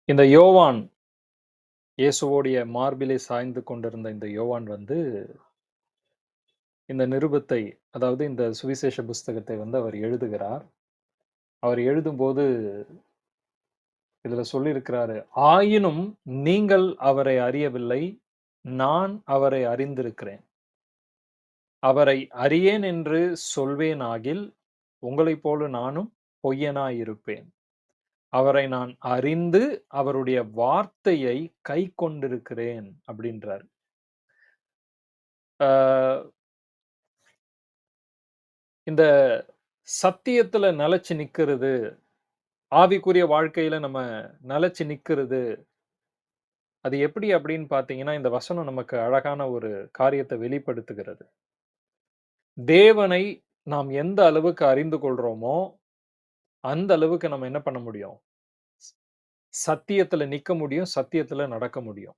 இந்த யோவான், இயேசுவோடைய மார்பிலே சாய்ந்து கொண்டிருந்த இந்த யோவான் வந்து, இந்த நிருபத்தை அதாவது இந்த சுவிசேஷ புஸ்தகத்தை வந்து அவர் எழுதுகிறார். அவர் எழுதும்போது இதுல சொல்லியிருக்கிறாரு, "ஆயினும் நீங்கள் அவரை அறியவில்லை. நான் அவரை அறிந்திருக்கிறேன். அவரை அறியேன் என்று சொல்வேனாகில், உங்களைப் போல நானும் பொய்யனாயிருப்பேன். அவரை நான் அறிந்து, அவருடைய வார்த்தையை கைக்கொண்டிருக்கிறேன்." அப்படின்றாரு. ஆ இந்த சத்தியத்துல நிலைச்சு நிக்கிறது, ஆவிக்குரிய வாழ்க்கையில நம்ம நிலைச்சு நிக்கிறது, அது எப்படி அப்படின்னு பார்த்தீங்கன்னா, இந்த வசனம் நமக்கு அழகான ஒரு காரியத்த வெளிப்படுத்துகிறது. தேவனை நாம் எந்த அளவுக்கு அறிந்து கொள்றோமோ, அந்த அளவுக்கு நம்ம என்ன பண்ண முடியும்? சத்தியத்துல நிக்க முடியும், சத்தியத்துல நடக்க முடியும்.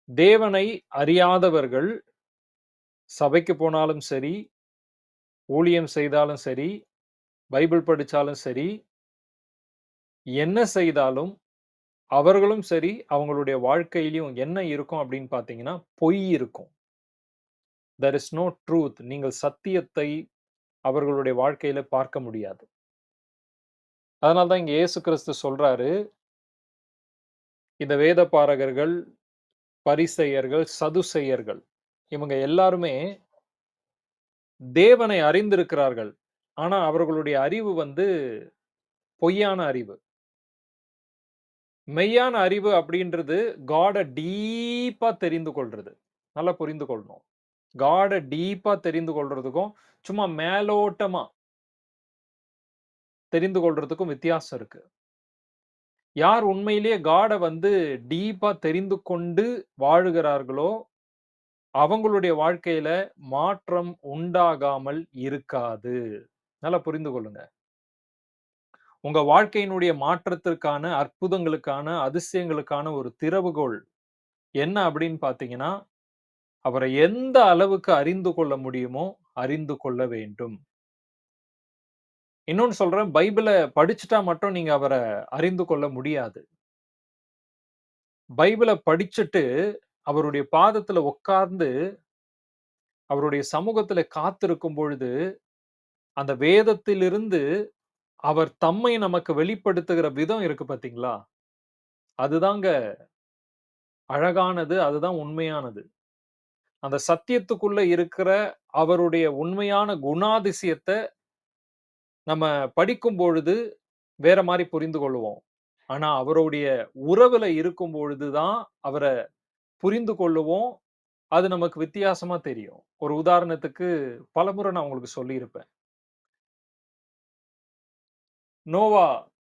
தேவனை அறியாதவர்கள் சபைக்கு போனாலும் சரி, ஊழியம் செய்தாலும் சரி, பைபிள் படிச்சாலும் சரி, என்ன செய்தாலும் அவர்களும் சரி, அவங்களுடைய வாழ்க்கையிலயும் என்ன இருக்கும் அப்படின்னு பார்த்தீங்கன்னா, பொய் இருக்கும். There is no truth. நீங்கள் சத்தியத்தை அவர்களுடைய வாழ்க்கையில பார்க்க முடியாது. அதனால தான் இங்க இயேசு கிறிஸ்து சொல்றாரு, இந்த வேதபாரகர்கள், பரிசேயர்கள், சதுசேயர்கள் இவங்க எல்லாருமே தேவனை அறிந்திருக்கிறார்கள். ஆனா அவர்களுடைய அறிவு வந்து பொய்யான அறிவு. மெய்யான அறிவு அப்படின்றது காட டீப்பா தெரிந்து கொள்றது. நல்லா புரிந்து கொள்ளணும். காட டீப்பா தெரிந்து கொள்றதுக்கும், சும்மா மேலோட்டமா தெரிந்து கொள்றதுக்கும் வித்தியாசம் இருக்கு. யார் உண்மையிலேயே காட வந்து டீப்பா தெரிந்து கொண்டு வாழுகிறார்களோ, அவங்களுடைய வாழ்க்கையில மாற்றம் உண்டாகாமல் இருக்காது. நல்லா புரிந்து கொள்ளுங்க. உங்க வாழ்க்கையினுடைய மாற்றத்திற்கான, அற்புதங்களுக்கான, அதிசயங்களுக்கான ஒரு திறவுகோல் என்ன அப்படின்னு பார்த்தீங்கன்னா, அவரை எந்த அளவுக்கு அறிந்து கொள்ள முடியுமோ, அறிந்து கொள்ள வேண்டும். இன்னொன்னு சொல்றேன், பைபிள படிச்சுட்டா மட்டும் நீங்க அவர அறிந்து கொள்ள முடியாது. பைபிள படிச்சுட்டு, அவருடைய பாதத்துல உட்கார்ந்து, அவருடைய சமூகத்தில காத்திருக்கும் பொழுது, அந்த வேதத்திலிருந்து அவர் தம்மை நமக்கு வெளிப்படுத்துகிற விதம் இருக்கு பார்த்தீங்களா? அதுதாங்க அழகானது. அதுதான் உண்மையானது. அந்த சத்தியத்துக்குள்ள இருக்கிற அவருடைய உண்மையான குணாதிசயத்த நம்ம படிக்கும் பொழுது வேற மாரி புரிந்து கொள்ளுவோம். ஆனா, அவருடைய உறவுல இருக்கும் பொழுது தான் அவர புரிந்து கொள்ளுவோம். அது நமக்கு வித்தியாசமா தெரியும். ஒரு உதாரணத்துக்கு பலமுறை நான் உங்களுக்கு சொல்லியிருப்பேன். நோவா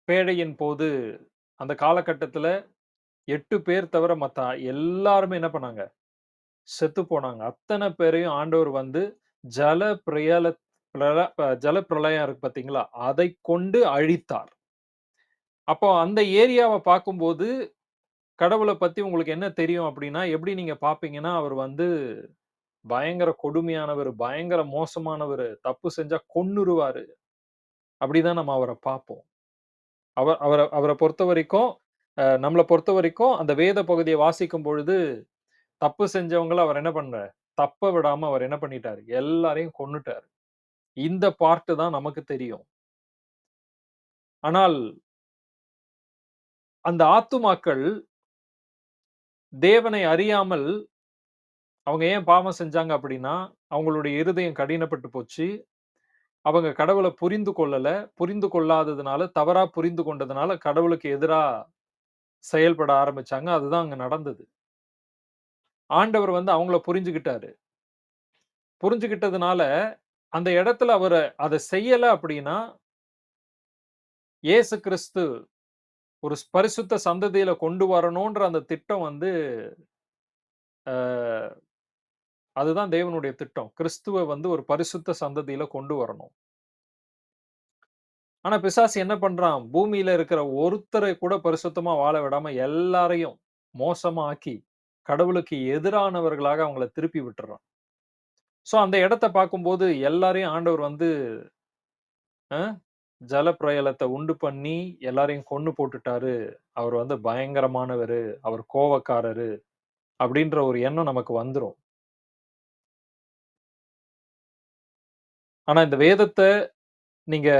பேழையின் போது அந்த காலகட்டத்தில 8 பேர் தவிர மத்த எல்லாருமே என்ன பண்ணாங்க? செத்து போனாங்க. அத்தன பேரையும் ஆண்டவர் வந்து ஜல பிரயல பிரள ஜல பிரளயம் இருக்கு பார்த்தீங்களா? அதைக் கொண்டு அழித்தார். அப்போ அந்த ஏரியாவ பார்க்கும்போது, கடவுள பத்தி உங்களுக்கு என்ன தெரியும் அப்டின்னா, எப்படி நீங்க பார்ப்பீங்கன்னா, அவர் வந்து பயங்கர கொடுமையானவரு, பயங்கர மோசமானவரு, தப்பு செஞ்சா கொன்னுருவாரு. அப்படிதான் நம்ம அவர பார்ப்போம். அவர பொறுத்தவரைக்கும் நம்மள பொறுத்தவரைக்கும் அந்த வேத பகுதிய வாசிக்கும் பொழுது, தப்பு செஞ்சவங்கள அவர் என்ன பண்ணல, தப்ப விடாம அவர் என்ன பண்ணிட்டாரு, எல்லாரையும் கொன்னுட்டாரு. இந்த பார்ட் தான் நமக்கு தெரியும். ஆனால் அந்த ஆத்துமாக்கள் தேவனை அறியாமல் அவங்க ஏன் பாவம் செஞ்சாங்க அப்படின்னா, அவங்களுடைய இருதயம் கடினப்பட்டு போச்சு. அவங்க கடவுள புரிந்து கொள்ளல. புரிந்து கொள்ளாததுனால, தவறா புரிந்து கொண்டதுனால, கடவுளுக்கு எதிரா செயல்பட ஆரம்பிச்சாங்க. அதுதான் அங்க நடந்தது. ஆண்டவர் வந்து அவங்கள புரிஞ்சுகிட்டாரு. புரிஞ்சுகிட்டதுனால, அந்த இடத்துல அவரு அத செய்யல அப்படின்னா, இயேசு கிறிஸ்து ஒரு பரிசுத்த சந்ததியில கொண்டு வரணுன்ற அந்த திட்டம் வந்து, அ அதுதான் தேவனுடைய திட்டம். கிறிஸ்துவ வந்து ஒரு பரிசுத்த சந்ததியில கொண்டு வரணும். ஆனா பிசாசு என்ன பண்றான்? பூமியில இருக்கிற ஒருத்தரை கூட பரிசுத்தமா வாழ விடாம எல்லாரையும் மோசமா ஆக்கி, கடவுளுக்கு எதிரானவர்களாக அவங்கள திருப்பி விட்டுர்றான். சோ அந்த இடத்த பார்க்கும்போது எல்லாரையும் ஆண்டவர் வந்து அ ஜல பிரளயத்த உண்டு பண்ணி எல்லாரையும் கொன்னு போட்டுட்டாரு. அவர் வந்து பயங்கரமானவரு. அவர் கோவக்காரரு. அப்படின்ற ஒரு எண்ணம் நமக்கு வந்துரும். ஆனா இந்த வேதத்த நீங்க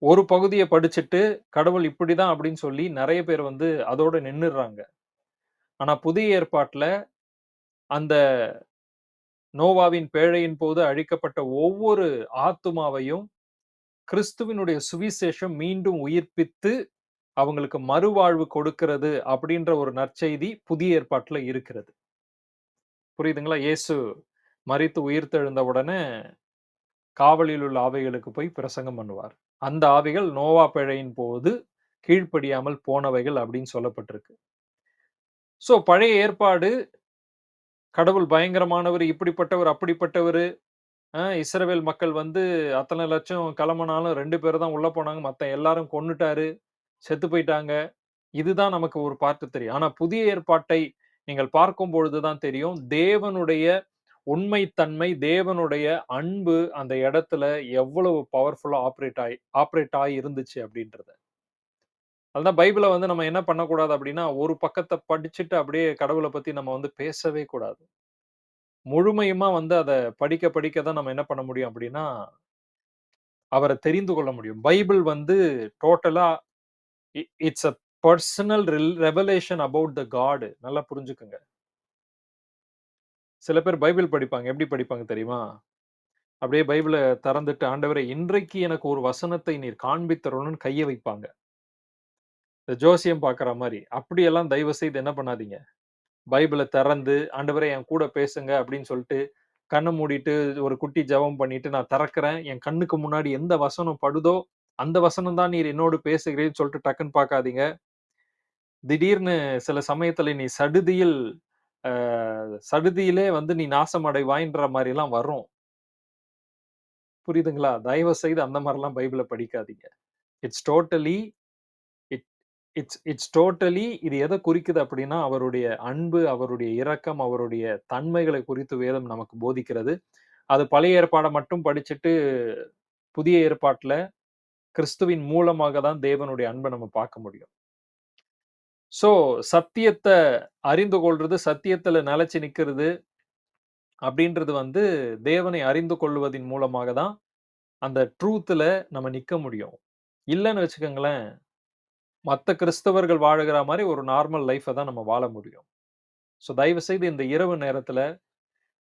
ஒரு பகுதிய படிச்சுட்டு, கடவுள் இப்படிதான் அப்படின்னு சொல்லி நெறைய பேர் வந்து அதோட நின்னுடுறாங்க. ஆனா புதிய ஏற்பாட்ல அந்த நோவாவின் பேழையின் போது அழிக்கப்பட்ட ஒவ்வொரு ஆத்துமாவையும் கிறிஸ்துவினுடைய சுவிசேஷம் மீண்டும் உயிர்ப்பித்து, அவங்களுக்கு மறுவாழ்வு கொடுக்கிறது அப்படின்ற ஒரு நற்செய்தி புதிய ஏற்பாட்டுல இருக்கிறது. புரியுதுங்களா? இயேசு மரித்து உயிர்த்தெழுந்த உடனே காவலில் உள்ள ஆவிகளுக்கு போய் பிரசங்கம் பண்ணுவார். அந்த ஆவிகள் நோவா பேழையின் போது கீழ்ப்படியாமல் போனவைகள் அப்படின்னு சொல்லப்பட்டிருக்கு. சோ பழைய ஏற்பாடு கடவுள் பயங்கரமானவர், இப்படிப்பட்டவர், அப்படிப்பட்டவரு. இஸ்ரவேல் மக்கள் வந்து அத்தன லட்சம் கிளம்புனாலும் 2 பேர் தான் உள்ள போனாங்க. மத்த எல்லாரும் கொன்னுட்டாரு. செத்து போயிட்டாங்க. இதுதான் நமக்கு ஒரு பார்ட் தெரியும். ஆனா புதிய ஏற்பாட்டை நீங்கள் பார்க்கும்பொழுது தான் தெரியும். தேவனுடைய உண்மைத்தன்மை, தேவனுடைய அன்பு அந்த இடத்துல எவ்வளவு பவர்ஃபுல்லா ஆப்பரேட் ஆயி இருந்துச்சு அப்படின்றத. அதுதான் பைபிள வந்து நம்ம என்ன பண்ணக்கூடாது அப்படின்னா, ஒரு பக்கத்த படிச்சுட்டு அப்படியே கடவுள பத்தி நம்ம வந்து பேசவே கூடாது. முழுமையுமா வந்து அத படிக்க படிக்க தான் நம்ம என்ன பண்ண முடியும் அப்படின்னா, அவர தெரிந்து கொள்ள முடியும். பைபிள் வந்து டோட்டலா it's a personal revelation about the God. நல்லா புரிஞ்சுக்கங்க. சில பேர் பைபிள் படிப்பாங்க. எப்படி படிப்பாங்க தெரியுமா? அப்படியே பைபிள திறந்துட்டு, ஆண்டவரே இன்றைக்கு எனக்கு ஒரு வசனத்தை நீர் காண்பித்தருளும்ன்னு கைய வைப்பாங்க. இந்த ஜோசியம் பார்க்கிற மாரி. அப்படியெல்லாம் தயவு செய்து என்ன பண்ணாதீங்க. பைபிள திறந்து, ஆண்டவரே என் கூட பேசுங்க அப்படின்னு சொல்லிட்டு, கண்ண மூடிட்டு ஒரு குட்டி ஜெபம் பண்ணிட்டு, நான் திறக்கிறேன். என் கண்ணுக்கு முன்னாடி எந்த வசனம் படுதோ, அந்த வசனம் தான் நீர் என்னோடு பேசுகிறீர்ன்னு சொல்லிட்டு டக்குன்னு பார்க்காதீங்க. திடீர்னு சில சமயத்துல நீ அ சடுதியிலே வந்து நீ நாசமடைவாய்ன்ற மாரிலாம் வரும். புரியுதுங்களா? தயவு செய்து அந்த மாரிலாம் பைபிள படிக்காதீங்க. It's totally it it's totally இது எத குறிக்குது அப்படின்னா, அவருடைய அன்பு, அவருடைய இரக்கம், அவருடைய தன்மைகளை குறித்து வேதம் நமக்கு போதிக்கிறது. அது பழைய ஏற்பாட மட்டும் படிச்சுட்டு, புதிய ஏற்பாட்ல கிறிஸ்துவின் மூலமாக தான் தேவனுடைய அன்ப நம்ம பார்க்க முடியும். சோ, சத்தியத்த அறிந்து கொள்றது, சத்தியத்துல நிலைச்சு நிக்கிறது அப்படின்றது வந்து தேவனை அறிந்து கொள்வதின் மூலமாக தான் அந்த ட்ரூத்ல நம்ம நிக்க முடியும். இல்லன்னு வச்சுக்கங்களேன், மத்த கிறிஸ்தவர்கள் வாழுகிற மாரி ஒரு நார்மல் லைஃப்ப தான் நம்ம வாழ முடியும். சோ தயவு செய்து இந்த இரவு நேரத்துல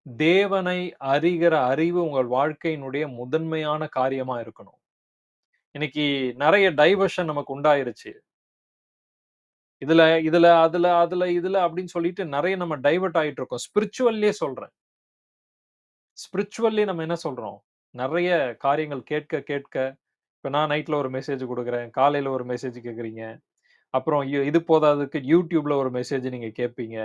தேவனை அறிகிற அறிவு உங்கள் வாழ்க்கையினுடைய முதன்மையான காரியமா இருக்கணும். இன்னைக்கு நெறைய டைவர்ஷன் நமக்கு உண்டாயிருச்சு. இதுல இதுல, அதுல அப்படின்னு சொல்லிட்டு நெறைய நம்ம டைவர்ட் ஆயிட்டு இருக்கோம். ஸ்பிரிச்சுவல்லயே சொல்றேன். ஸ்பிரிச்சுவல்லி நம்ம என்ன சொல்றோம்? நெறைய காரியங்கள் கேட்க கேட்க இப்ப நான் நைட்ல ஒரு மெசேஜ் குடுக்குறேன். காலையில ஒரு மெசேஜ் கேட்கிறீங்க. அப்புறம் இது போதாததுக்கு YouTubeல ஒரு மெசேஜ் நீங்க கேட்பீங்க.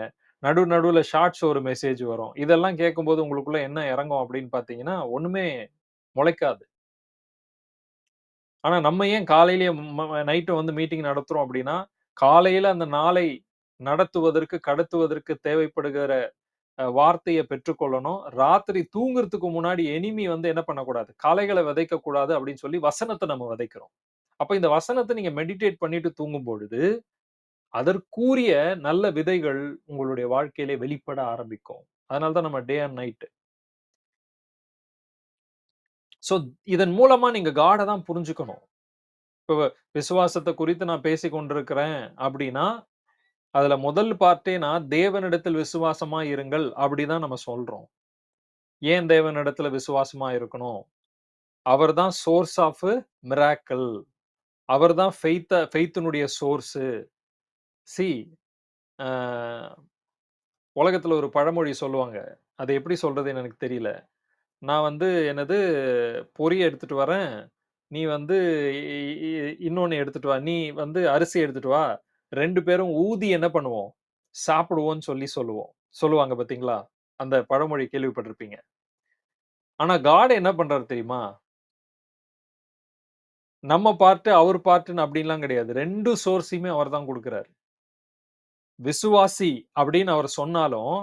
நடுவுல ஷார்ட்ஸ் ஒரு மெசேஜ் வரும். இதெல்லாம் கேட்கும்போது உங்களுக்குள்ள என்ன இறங்கும் அப்படின்னு பார்த்தீங்கன்னா, ஒண்ணுமே முளைக்காது. ஆனா நம்ம ஏன் காலையிலேயே நைட் வந்து மீட்டிங் நடத்துறோம் அப்படின்னா, காலையில அந்த நாளை நடத்துவதற்கு, கடத்துவதற்கு தேவைப்படுகிற வார்த்தைய பெற்றுக்கொள்ளணும். ராத்திரி தூங்குறதுக்கு முன்னாடி வந்து என்ன பண்ணக்கூடாது, களைகள விதைக்கக் கூடாது அப்படின்னு சொல்லி வசனத்த நம்ம விதைக்கிறோம். அப்ப இந்த வசனத்த நீங்க மெடிடேட் பண்ணிட்டு தூங்கும் பொழுது, அதற்குரிய நல்ல விதைகள் உங்களுடைய வாழ்க்கையிலே வெளிப்பட ஆரம்பிக்கும். அதனால தான் நம்ம டே அண்ட் நைட். சோ இதன் மூலமா நீங்க காட தான் புரிஞ்சுக்கணும். இப்ப விசுவாசத்த குறித்து நான் பேசிக் கொண்டிருக்கிறேன் அப்படின்னா, அதுல முதல் பார்ட்டே நான் தேவனிடத்தில் விசுவாசமா இருங்கள் அப்படிதான் நம்ம சொல்றோம். ஏன் தேவனிடத்துல விசுவாசமா இருக்கணும்? அவர் தான் சோர்ஸ் ஆஃப் மிராக்கிள். அவர் தான் ஃபெய்த்தினுடைய சோர்ஸு. சி அ உலகத்துல ஒரு பழமொழி சொல்லுவாங்க. அது எப்படி சொல்றதுன்னு எனக்கு தெரியல. நான் வந்து என்னது பொரி எடுத்துட்டு வரேன். நீ வந்து இ இ இன்னொன்னு எடுத்துட்டு வா. நீ வந்து அரிசி எடுத்துட்டு வா. 2 பேரும் ஊதி என்ன பண்ணுவோம்? சாப்பிடுவோம்ன்னு சொல்லுவோம். சொல்லுவாங்க பார்த்தீங்களா? அந்த பழமொழி கேள்விப்பட்டிருப்பீங்க. ஆனா காட் என்ன பண்றாரு தெரியுமா? நம்ம பார்ட், அவர் பார்ட்ன்னு அப்படின்லாம் கிடையாது. 2 சோர்ஸயுமே அவர் தான் குடுக்குறாரு. விசுவாசி அப்படின்னு அவர் சொன்னாலும்,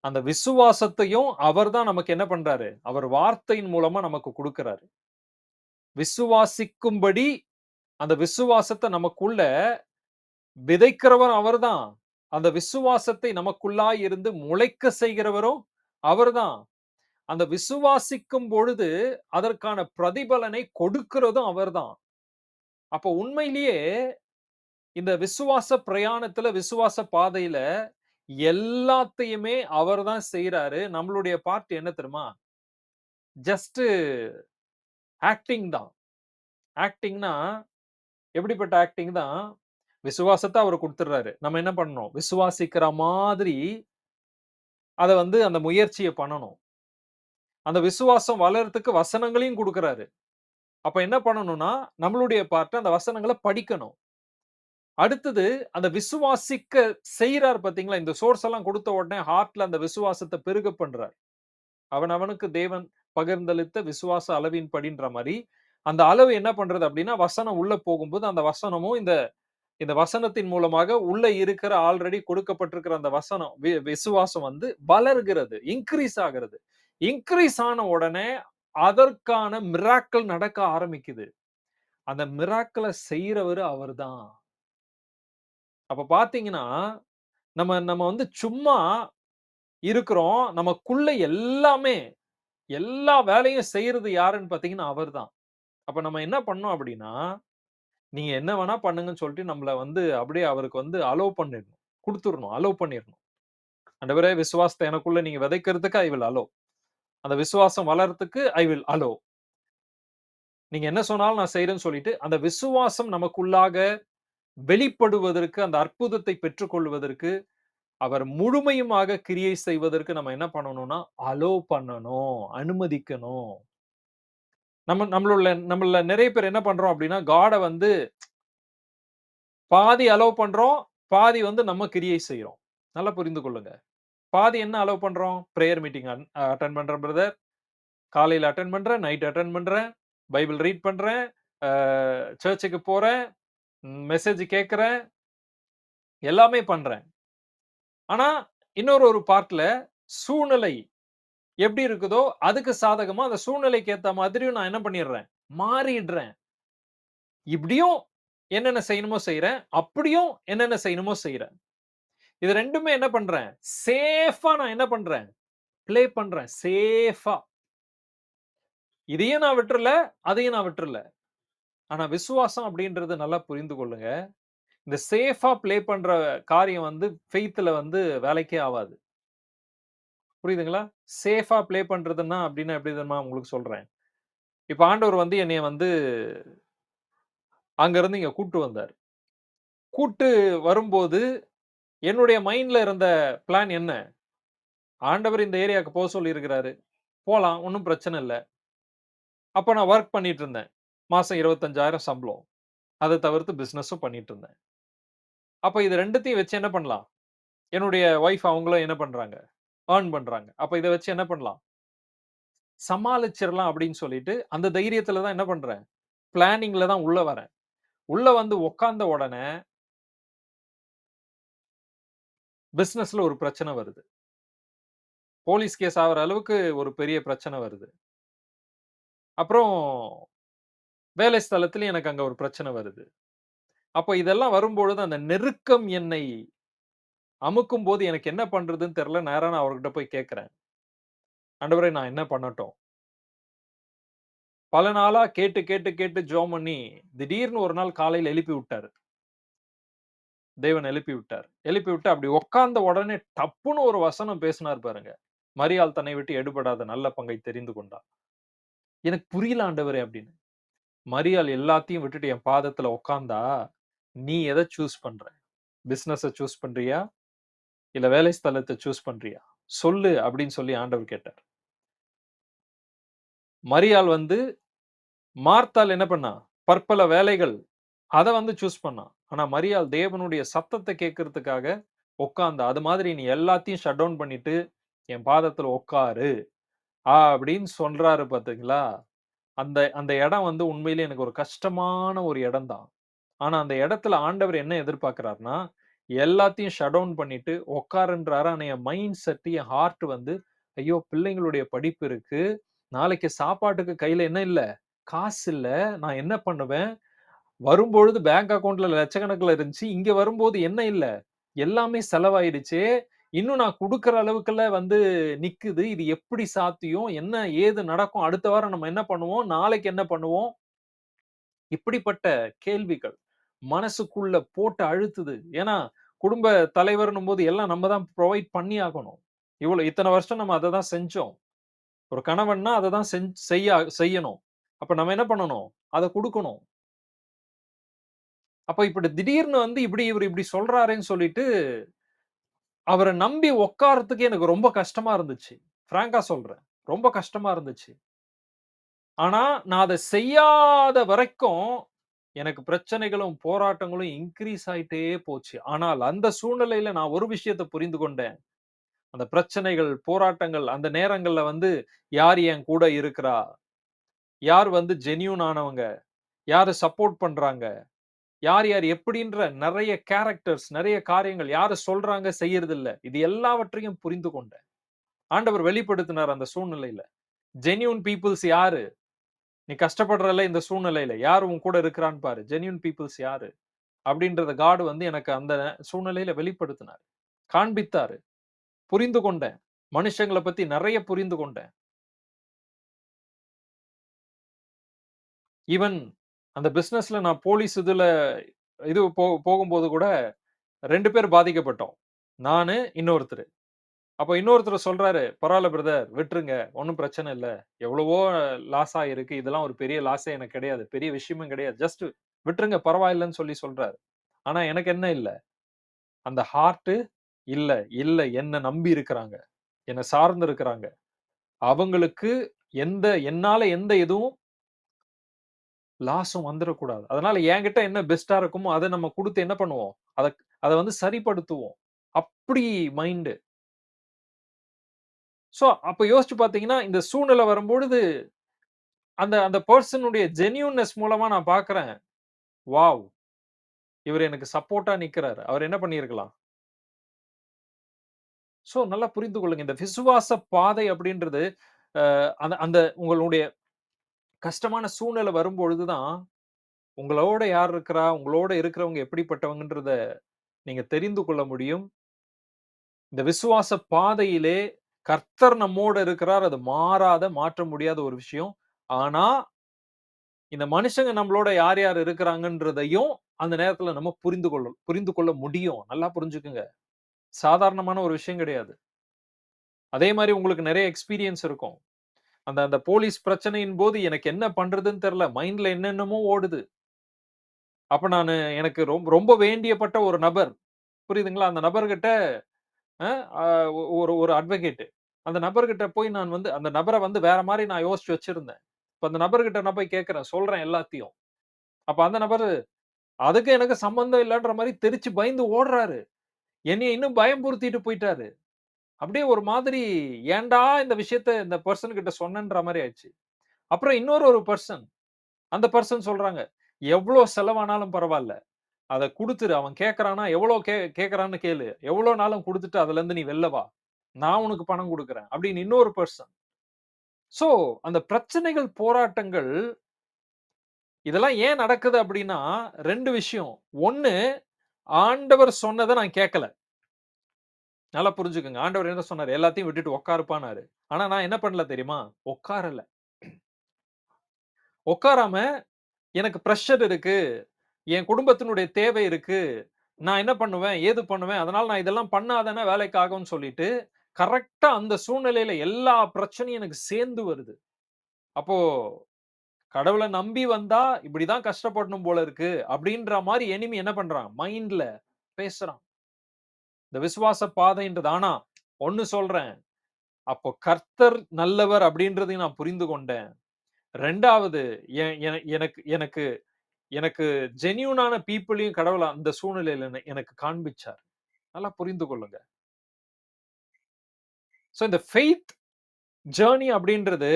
அந்த விசுவாசத்தையும் அவர் தான் நமக்கு என்ன பண்றாரு? அவர் வார்த்தையின் மூலமா நமக்கு குடுக்குறாரு. விசுவாசிக்கும்படி அந்த விசுவாசத்த நமக்குள்ள விதைக்கிறவர் அவர்தான். அந்த விசுவாசத்தை நமக்குள்ளாய் இருந்து முளைக்க செய்கிறவரும் அவர்தான். அந்த விசுவாசிக்கும் பொழுது அதற்கான பிரதிபலனை கொடுக்கிறதும் அவர்தான். அப்ப உண்மையிலேயே இந்த விசுவாச பிரயாணத்துல, விசுவாச பாதையில எல்லாத்தையுமே அவர்தான் செய்றாரு. நம்மளுடைய பார்ட் என்ன தெரியுமா? ஜஸ்ட் ஆக்டிங் தான். ஆக்டிங்னா எப்படிப்பட்ட ஆக்டிங் தான்? விசுவாசத்த அவரு குடுத்துடுறாரு. நம்ம என்ன பண்ணணும்? விசுவாசிக்கிற மாதிரி அத வந்து அந்த முயற்சிய பண்ணணும். அந்த விசுவாசம் வளர்றதுக்கு வசனங்களையும் குடுக்குறாரு. அப்ப என்ன பண்ணணும்னா, நம்மளுடைய பார்ட் அந்த வசனங்கள படிக்கணும். அடுத்தது அந்த விசுவாசிக்க செய்றார் பார்த்தீங்களா? இந்த சோர்ஸ் எல்லாம் குடுத்த உடனே ஹார்ட்ல அந்த விசுவாசத்த பெருக பண்றார். அவனவனுக்கு தேவன் பகிர்ந்தளித்த விசுவாச அளவின்படின்ற மாரி, அந்த அளவு என்ன பண்றது அப்டின்னா, வசனம் உள்ள போகும்போது அந்த வசனமும் இந்த இந்த வசனத்தின் மூலமாக உள்ள இருக்கிற ஆல்ரெடி கொடுக்கப்பட்டிருக்கிற அந்த வசனம் விசுவாசம் வந்து வளர்கிறது. இன்கிரீஸ் ஆகிறது. இன்கிரீஸ் ஆன உடனே அதற்கான மிராக்கிள் நடக்க ஆரம்பிக்குது. அந்த மிராக்கிள செய்றவரு அவர்தான். அப்ப பார்த்தீங்கன்னா, நம்ம நம்ம வந்து சும்மா இருக்கிறோம். நமக்குள்ள எல்லாமே, எல்லா வேலையும் செய்றது யாருன்னு பார்த்தீங்கன்னா அவர்தான். அப்ப நம்ம என்ன பண்ணோம் அப்டின்னா, நீங்க என்ன வேணா பண்ணுங்கன்னு சொல்லிட்டு நம்மள வந்து அப்படியே அவருக்கு வந்து அலோவ் பண்ணிடணும். குடுத்துறணும். அலோவ் பண்ணிறணும். ஆண்டவரே விசுவாசத்த எனக்குள்ள நீங்க விதைக்கிறதுக்கு ஐ வில் அலோவ். அந்த விசுவாசம் வளர்றதுக்கு ஐ வில் அலோவ். நீங்க என்ன சொன்னாலும் நான் செய்றேன்னு சொல்லிட்டு, அந்த விசுவாசம் நமக்குள்ளாக வெளிப்படுவதற்கு, அந்த அற்புதத்தை பெற்றுக்கொள்வதற்கு, அவர் முழுமையுமாக கிரியை செய்வதற்கு நம்ம என்ன பண்ணணும்னா, அலோவ் பண்ணணும். அனுமதிக்கணும். நம்மள நெறைய பேர் என்ன பண்றோம் அப்டின்னா, காட வந்து பாதி அலோவ் பண்றோம். பாதி வந்து நம்ம கிரியை செய்றோம். நல்லா புரிந்து கொள்ளுங்க. பாதி என்ன அலோவ் பண்றோம்? பிரேயர் மீட்டிங் அட்டெண்ட் பண்றேன் பிரதர். காலையில அட்டெண்ட் பண்றேன், நைட் அட்டெண்ட் பண்றேன், பைபிள் ரீட் பண்றேன், அ சர்ச்சுக்கு போறேன், மெசேஜ் கேட்கிறேன், எல்லாமே பண்றேன். ஆனா, இன்னொரு ஒரு பார்ட்ல சூழ்நிலை எப்படி இருக்குதோ, அதுக்கு சாதகமா அந்த சூழ்நிலைக்கு ஏத்த மாதிரியும் நான் என்ன பண்ணிடுறேன்? மாறிடுறேன். இப்படியும் என்னென்ன செய்யணுமோ செய்றேன். அப்படியும் என்னென்ன செய்யணுமோ செய்றேன். இது 2மே என்ன பண்றேன்? சேஃபா நான் என்ன பண்றேன்? ப்ளே பண்றேன். சேஃபா. இதையும் நான் விட்டுறல, அதையும் நான் விட்டுறல. ஆனா விசுவாசம் அப்படின்றது நல்லா புரிந்து கொள்ளுங்க. இந்த சேஃபா ப்ளே பண்ற காரியம் வந்து ஃபெய்த்ல வந்து வேலைக்கே ஆவாது. புரியுதுங்களா? சேஃபா ப்ளே பண்றதுன்னா அப்படின்னா எப்படி தெரியுமா உங்களுக்கு சொல்றேன். இப்ப ஆண்டவர் வந்து என்னைய வந்து அங்கருந்து இங்க கூட்டு வந்தாரு. கூட்டு வரும்போது என்னுடைய மைண்ட்ல இருந்த பிளான் என்ன? ஆண்டவர் இந்த ஏரியாக்கு சொல்லியிருக்கிறாரு. போலாம். ஒண்ணும் பிரச்சனை இல்ல. அப்ப நான் வொர்க் பண்ணிட்டு இருந்தேன். மாசம் 25,000 சம்பளம். அத தவிர்த்து பிசினஸும் பண்ணிட்டு இருந்தேன். அப்ப இது 2த்தையும் வச்சு என்ன பண்ணலாம்? என்னுடைய ஒய்ஃப் அவங்களும் என்ன பண்றாங்க? ஏர்ன் பண்றாங்க. அப்ப இத வச்சு என்ன பண்ணலாம்? சமாளிச்சிரலாம் அப்படின்னு சொல்லிட்டு, அந்த தைரியத்துல தான் என்ன பண்றேன்? பிளானிங்ல தான் உள்ள வரேன். உள்ள வந்து உட்கார்ந்த உடனே பிசினஸ்ல ஒரு பிரச்சனை வருது. போலீஸ் கேஸ் ஆகுற அளவுக்கு ஒரு பெரிய பிரச்சனை வருது. அப்புறம் வேலை ஸ்தலத்தில எனக்கு அங்க ஒரு பிரச்சனை வருது. அப்ப இதெல்லாம் வரும்பொழுது அந்த நெருக்கம் என்னை அமுக்கும்போது எனக்கு என்ன பண்றதுன்னு தெரியல. நேரா நான் அவர்கிட்ட போய் கேட்கிறேன். ஆண்டவரே நான் என்ன பண்ணட்டும்? பல நாளா கேட்டு, கேட்டு, கேட்டு ஜெபம் பண்ணி, திடீர்னு ஒரு நாள் காலையில எழுப்பி விட்டாரு. தேவன் எழுப்பி விட்டார். எழுப்பி விட்டு அப்படி உட்கார்ந்த உடனே டப்புன்னு ஒரு வசனம் பேசினார் பாருங்க. "மரியாள் தன்னை விட்டு எடுபடாத நல்ல பங்கை தெரிந்து கொண்டாள்." எனக்கு புரியல ஆண்டவரே அப்படின்னு. மரியாள் எல்லாத்தையும் விட்டுட்டு என் பாதத்துல உட்கார்ந்தா, நீ எத சூஸ் பண்ற? பிசினஸ சூஸ் பண்றியா? இல்ல வேலை ஸ்தலத்த சூஸ் பண்றியா? சொல்லு அப்படின்னு சொல்லி ஆண்டவர் கேட்டார். மரியாள் வந்து மார்த்தாள் என்ன பண்ணா? பற்பல வேலைகள் அத வந்து சூஸ் பண்ணா. ஆனா மரியாள் தேவனுடைய சத்தத்த கேட்கிறதுக்காக உட்கார்ந்தா. அது மாதிரி நீ எல்லாத்தையும் ஷட் டவுன் பண்ணிட்டு, என் பாதத்துல உட்காரு. அப்படின்னு சொல்றாரு பாத்தீங்களா? அந்த அந்த இடம் வந்து உண்மையிலேயே எனக்கு ஒரு கஷ்டமான ஒரு இடம் தான். ஆனா அந்த இடத்துல ஆண்டவர் என்ன எதிர்பார்க்கிறார்ன்னா, எல்லாத்தையும் ஷட் டவுன் பண்ணிட்டு உட்காருன்றாரு. ஆனா என் மைண்ட் செட், என் ஹார்ட் வந்து, ஐயோ! பிள்ளைங்களுடைய படிப்பு இருக்கு. நாளைக்கு சாப்பாட்டுக்கு கையில என்ன இல்ல? காசு இல்ல. நான் என்ன பண்ணுவேன்? வரும்பொழுது பேங்க் அக்கவுண்ட்ல லட்சக்கணக்குல இருந்துச்சு. இங்க வரும்போது என்ன இல்ல? எல்லாமே செலவாயிடுச்சே! இன்னும் நான் குடுக்குற அளவுக்குள்ள நிக்குது. இது எப்படி சாத்தியம்? என்ன ஏது நடக்கும்? அடுத்த வாரம் நம்ம என்ன பண்ணுவோம்? நாளைக்கு என்ன பண்ணுவோம்? இப்படிப்பட்ட கேள்விகள் மனசுக்குள்ள போட்டு அழுத்துது. ஏன்னா, குடும்ப தலைவர்ன்னும்போது எல்லாம் நம்ம தான் புரொவைட் பண்ணி ஆகணும். இத்தன வருஷம் நம்ம அத தான் செஞ்சோம். ஒரு கணவன்னா அத தான் செய்யணும். அப்ப நம்ம என்ன பண்ணணும்? அத குடுக்கணும். அப்ப இப்படி திடீர்னு இவரு இப்படி சொல்றாரேன்னு சொல்லிட்டு, அவர நம்பி உட்கார்றதுக்கு எனக்கு ரொம்ப கஷ்டமா இருந்துச்சு. ஃபிராங்கா சொல்றேன். ரொம்ப கஷ்டமா இருந்துச்சு. ஆனா, நான் அத செய்யாத வரைக்கும், எனக்கு பிரச்சனைகளும், போராட்டங்களும் இன்கிரீஸ் ஆயிட்டே போச்சு. ஆனால் அந்த சூழ்நிலையில நான் ஒரு விஷயத்த புரிந்து கொண்டேன். அந்த பிரச்சனைகள், போராட்டங்கள் அந்த நேரங்கள்ல யார் என் கூட இருக்கிறா? யார் ஜென்யூன் ஆனவங்க? யாரு சப்போர்ட் பண்றாங்க? யார் யார் எப்படின்ற நெறைய கேரக்டர்ஸ், நெறைய காரியங்கள் யாரு சொல்றாங்க, செய்யறதில்ல. இது எல்லாவற்றையும் புரிந்து கொண்டேன். ஆண்டவர் வெளிப்படுத்தினார் அந்த சூழ்நிலையில. ஜென்யூன் பீப்பிள்ஸ் யாரு? நீ கஷ்டப்படுறல்ல இந்த சூழ்நிலையில. யார் உன் கூட இருக்கிறான்னு பாரு. ஜென்யூன் பீப்பிள்ஸ் யாரு? அப்படின்றத காட் எனக்கு அந்த சூழ்நிலையில வெளிப்படுத்தினார். காண்பித்தாரு. புரிந்து கொண்டேன். மனுஷங்கள பத்தி நெறைய புரிந்து கொண்டேன். ஈவன் அந்த பிசினஸ்ல நான் போலீஸ் இது போகும்போது கூட 2 பேர் பாதிக்கப்பட்டோம். நானு, இன்னொருத்தரு. அப்ப இன்னொருத்தர் சொல்றாரு, "பரவால்ல பிரதர் விட்டுருங்க. ஒண்ணும் பிரச்சனை இல்ல. எவ்வளவோ லாஸ் ஆயிருக்கு. இதெல்லாம் ஒரு பெரிய லாஸே எனக்கு கிடையாது. பெரிய விஷயமும் கிடையாது. ஜஸ்ட் விட்டுருங்க பரவாயில்லன்னு" சொல்றாரு. ஆனா எனக்கு என்ன இல்ல? அந்த ஹார்ட் இல்ல, இல்ல என்ன நம்பி இருக்கிறாங்க. என்ன சார்ந்து இருக்கிறாங்க. அவங்களுக்கு என்னால எந்த இதுவும் லாஸும் வந்துறக்கூடாது. அதனால என்கிட்ட என்ன பெஸ்ட்டா இருக்குமோ, அத நம்ம குடுத்து என்ன பண்ணுவோம்? அத அத சரிப்படுத்துவோம். அப்படி மைண்ட். சோ, அப்ப யோசிச்சு பார்த்தீங்கன்னா, இந்த சூழ்நிலை வரும்பொழுது, அந்த அந்த பெர்சனுடைய ஜென்யூன்னஸ் மூலமா நான் பார்க்கிறேன். வாவ்! இவரு எனக்கு சப்போர்ட்டா நிக்கிறாரு. அவர் என்ன பண்ணியிருக்கலாம்? சோ, நல்லா புரிந்து கொள்ளுங்க. இந்த விசுவாச பாதை அப்படின்றது, அந்த அந்த உங்களுடைய கஷ்டமான சூழ்நிலை வரும்பொழுது தான், உங்களோட யார் இருக்கிறா? உங்களோட இருக்கிறவங்க எப்படிப்பட்டவங்கன்றத நீங்க தெரிந்து கொள்ள முடியும். இந்த விசுவாச பாதையிலே கர்த்தர் நம்மோடு இருக்கிறார். அது மாற்ற முடியாத ஒரு விஷயம். ஆனா, இந்த மனுஷங்க நம்மளோட யார் யார் இருக்கிறாங்கன்றதையும் அந்த நேரத்துல நம்ம புரிந்து கொள்ள முடியும். நல்லா புரிஞ்சுக்குங்க. சாதாரணமான ஒரு விஷயம் கிடையாது. அதே மாரி உங்களுக்கு நெறைய எக்ஸ்பீரியன்ஸ் இருக்கும். அந்த அந்த போலீஸ் பிரச்சனையின் போது எனக்கு என்ன பண்றதுன்னு தெரியல. மைண்ட்ல என்னென்னமோ ஓடுது. அப்ப எனக்கு ரொம்ப வேண்டியப்பட்ட ஒரு நபர். புரியுதுங்களா? அந்த நபர்கிட்ட அ அ ஒரு ஒரு அட்வொகேட். அந்த நபர்கிட்ட போய் அந்த நபர வேற மாரி நான் யோசிச்சு வச்சிருந்தேன். இப்ப அந்த நபர்கிட்ட நான் போய் கேட்கிறேன். சொல்றேன் எல்லாத்தையும். அப்ப அந்த நபரு அதுக்கு எனக்கு சம்பந்தம் இல்லன்ற மாரி தெரிச்சு பயந்து ஓடுறாரு. என்னைய இன்னும் பயம்புறுத்திட்டு போயிட்டாரு. அப்படியே ஒரு மாதிரி ஏன்டா இந்த விஷயத்த இந்த பெர்சன் கிட்ட சொன்னேன்ற மாரி ஆயிடுச்சு. அப்புறம் ஒரு பெர்சன். அந்த பெர்சன் சொல்றாங்க, "எவ்ளோ செலவானாலும் பரவால்ல. அத குடுத்துரு. அவன் கேட்கறான்னா எவ்வளோ கேட்கறான்னு கேளு. எவ்வளோனாலும் குடுத்துட்டு அதுலருந்து நீ வெளில வா. நான் உனக்கு பணம் குடுக்குறேன்." அப்படின்னு இன்னொரு பெர்சன். சோ, அந்த பிரச்சனைகள், போராட்டங்கள் இதெல்லாம் ஏன் நடக்குது அப்படின்னா 2 விஷயம். 1 ஆண்டவர் சொன்னத நான் கேட்கல. நல்லா புரிஞ்சுக்கங்க. ஆண்டவர் என்ன சொன்னாரு? எல்லாத்தையும் விட்டுட்டு உட்காருப்பான்னாரு. ஆனா நான் என்ன பண்ணல தெரியுமா? உட்காரல. உட்காராம எனக்கு பிரஷர் இருக்கு. என் குடும்பத்தினுடைய தேவை இருக்கு. நான் என்ன பண்ணுவேன்? ஏது பண்ணுவேன்? அதனால நான் இதெல்லாம் பண்ணா தானே வேலைக்கு ஆகும்ன்னு சொல்லிட்டு, கரெக்ட்டா அந்த சூழ்நிலையில எல்லா பிரச்சனையும் எனக்கு சேர்ந்து வருது. அப்போ கடவுள நம்பி வந்தா இப்படிதான் கஷ்டப்படணும் போல இருக்கு. அப்படின்ற மாரி எனிமி என்ன பண்றான்? மைண்ட்ல பேசுறான். இந்த விசுவாச பாதைன்றது. ஆனா, ஒண்ணு சொல்றேன். அப்போ கர்த்தர் நல்லவர் அப்படின்றதையும் நான் புரிந்து கொண்டேன். 2வது எ என எனக்கு எனக்கு எனக்கு ஜென்யூனான பீப்பிளையும் கடவுள் அந்த சூழ்நிலையில எனக்கு காண்பிச்சார். நல்லா புரிந்து கொள்ளுங்க. சோ இந்த ஃபெய்த் ஜர்னி அப்படின்றது,